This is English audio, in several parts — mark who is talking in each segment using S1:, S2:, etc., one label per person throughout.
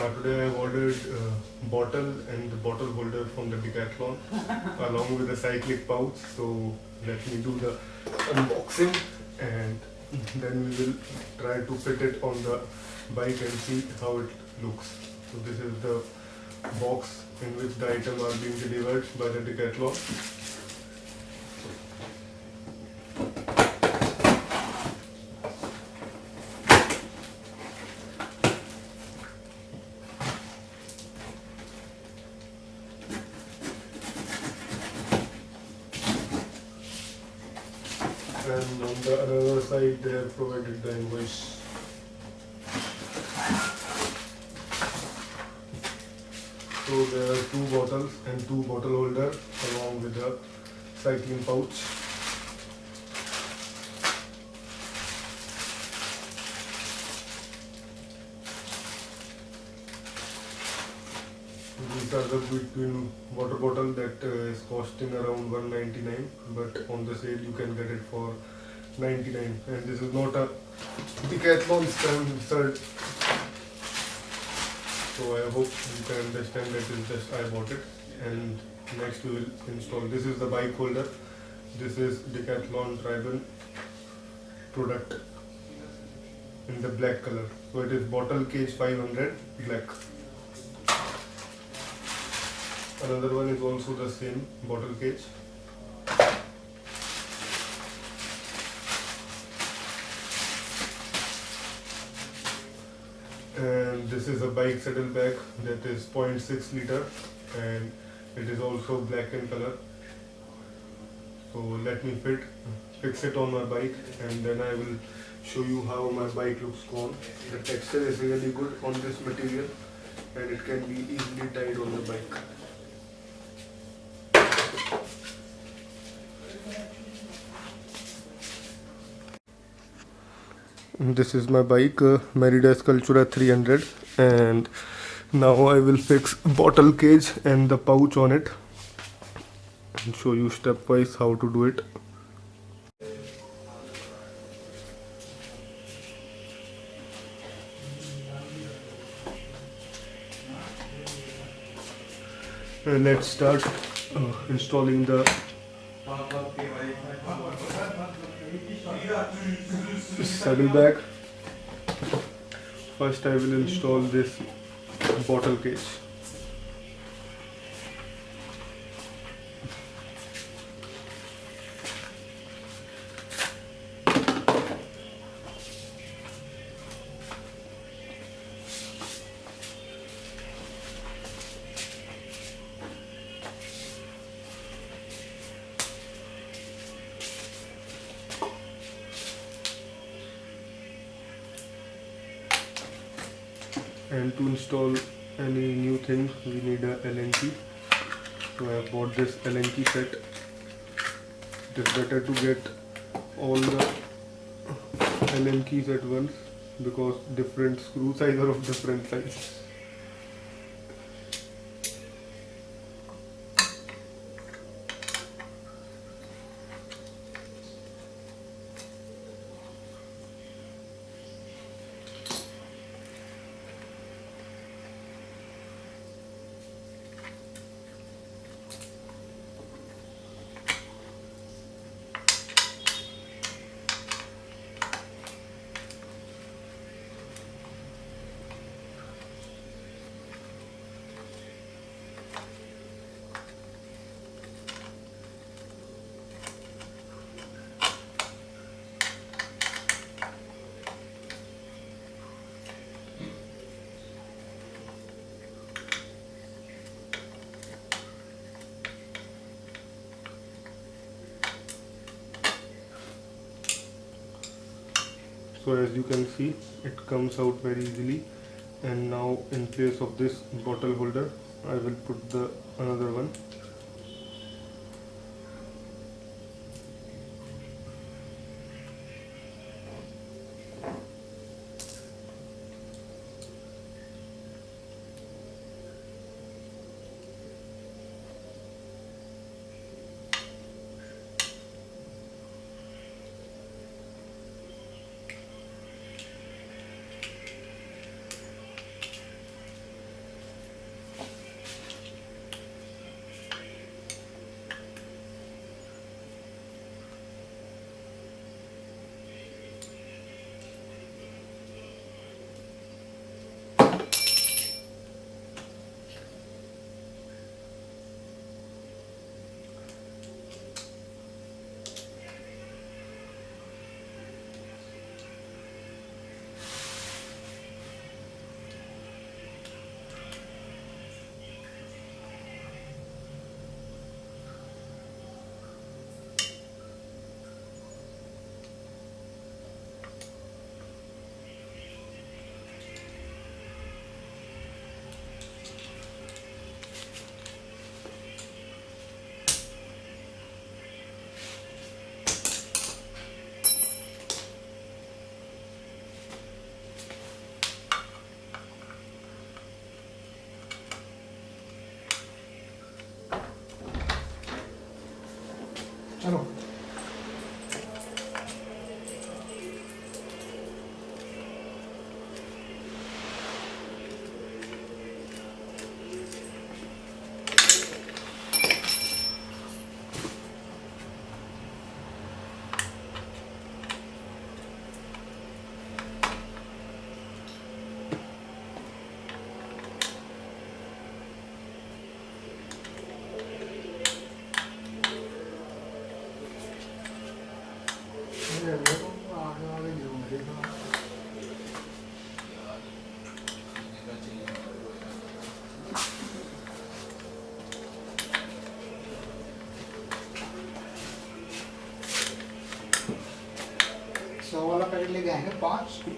S1: Today I ordered bottle and the bottle holder from the Decathlon along with a cyclic pouch. So let me do the unboxing and then we will try to fit it on the bike and see how it looks. So this is the box in which the item are being delivered by the Decathlon. And on the other side they have provided the invoice. So there are two bottles and two bottle holder along with the cycling pouch. These are the between water bottle that is costing around 199, but on the sale you can get it for 99. And this is not a Decathlon sponsored, so I hope you can understand that it's just I bought it. And next we will install. This is the bike holder. This is Decathlon Tribal product in the black color. So it is bottle cage 500 black. Another one is also the same bottle cage. And this is a bike saddle bag that is 0.6 liter and it is also black in color. So let me fix it on my bike and then I will show you how my bike looks on. The texture is really good on this material and it can be easily tied on the bike. This is my bike, Merida Sculptura 300, and now I will fix bottle cage and the pouch on it and show you stepwise how to do it. Let's start installing the saddle bag. First I will install this bottle cage. And to install any new thing we need a Allen key. So I have bought this Allen key set. It is better to get all the Allen keys at once because different screw size are of different size. So as you can see, it comes out very easily. And now in place of this bottle holder I will put the another one.
S2: सौ वाला packet लेके आएंगे 5।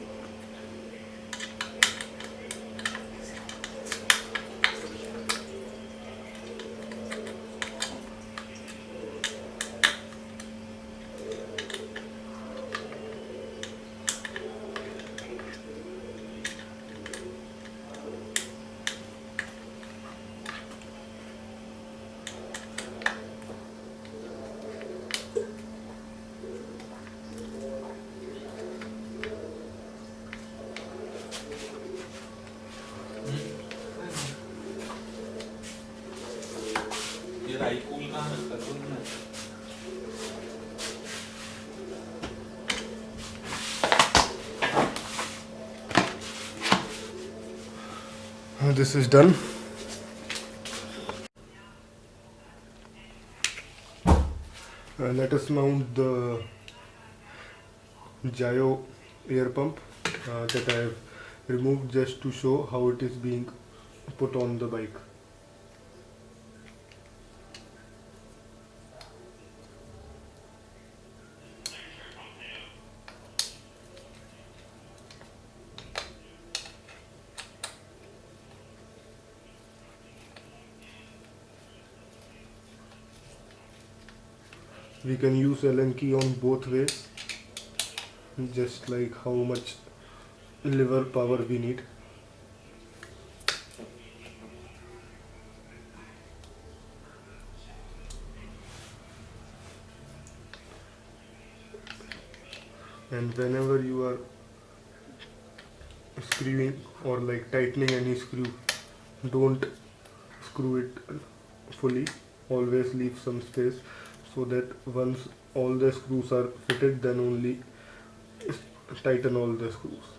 S3: ये राईकूल कहाँ रखा था तुमने?
S1: This is done. Let us mount the Jayo air pump that I have removed just to show how it is being put on the bike. We can use Allen key on both ways, just like how much lever power we need. And whenever you are screwing or like tightening any screw, don't screw it fully. Always leave some space so that once all the screws are fitted, then only tighten all the screws.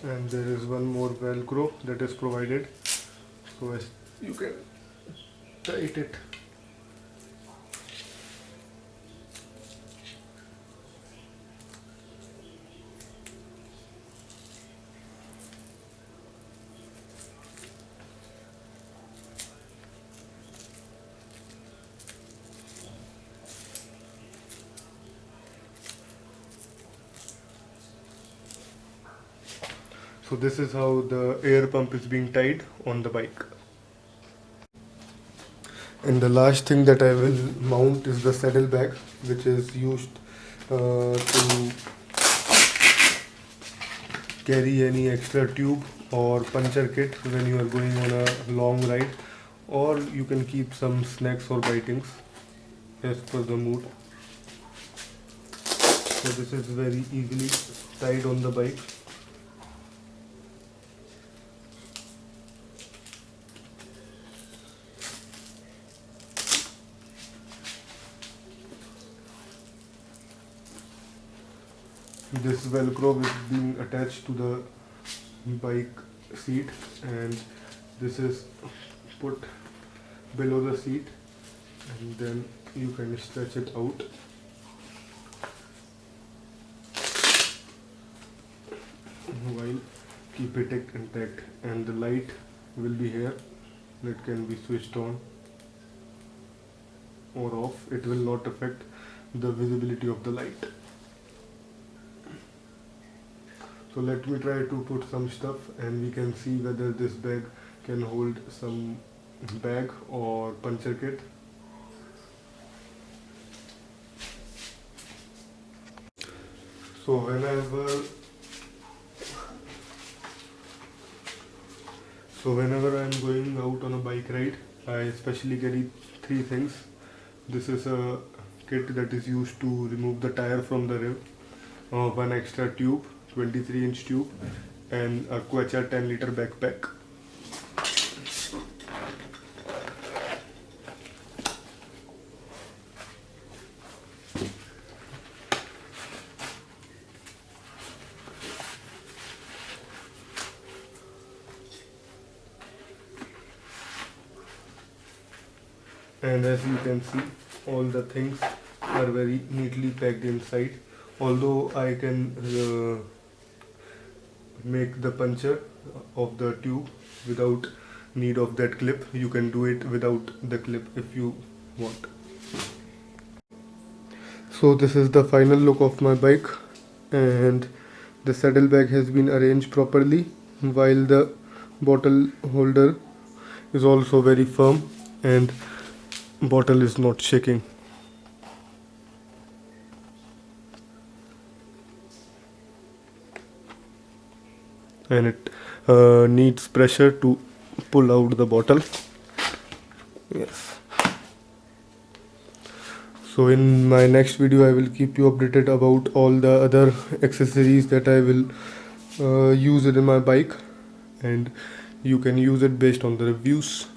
S1: And there is one more velcro that is provided, so as you can tight it. So this is how the air pump is being tied on the bike. And the last thing that I will mount is the saddle bag, which is used to carry any extra tube or puncture kit when you are going on a long ride, or you can keep some snacks or bitings as per the mood. So this is very easily tied on the bike. This velcro is being attached to the bike seat, and this is put below the seat, and then you can stretch it out. While keep it intact, and the light will be here, that can be switched on or off. It will not affect the visibility of the light. So let me try to put some stuff, and we can see whether this bag can hold some bag or puncture kit. So whenever I am going out on a bike ride, I especially carry three things. This is a kit that is used to remove the tire from the rim, one extra tube, 23-inch tube, and a Quechua 10-liter backpack. And as you can see, all the things are very neatly packed inside. Although I can make the puncture of the tube without need of that clip, you can do it without the clip if you want. So this is the final look of my bike, and the saddle bag has been arranged properly, while the bottle holder is also very firm and bottle is not shaking. And it needs pressure to pull out the bottle. Yes. So in my next video I will keep you updated about all the other accessories that I will use it in my bike, and you can use it based on the reviews.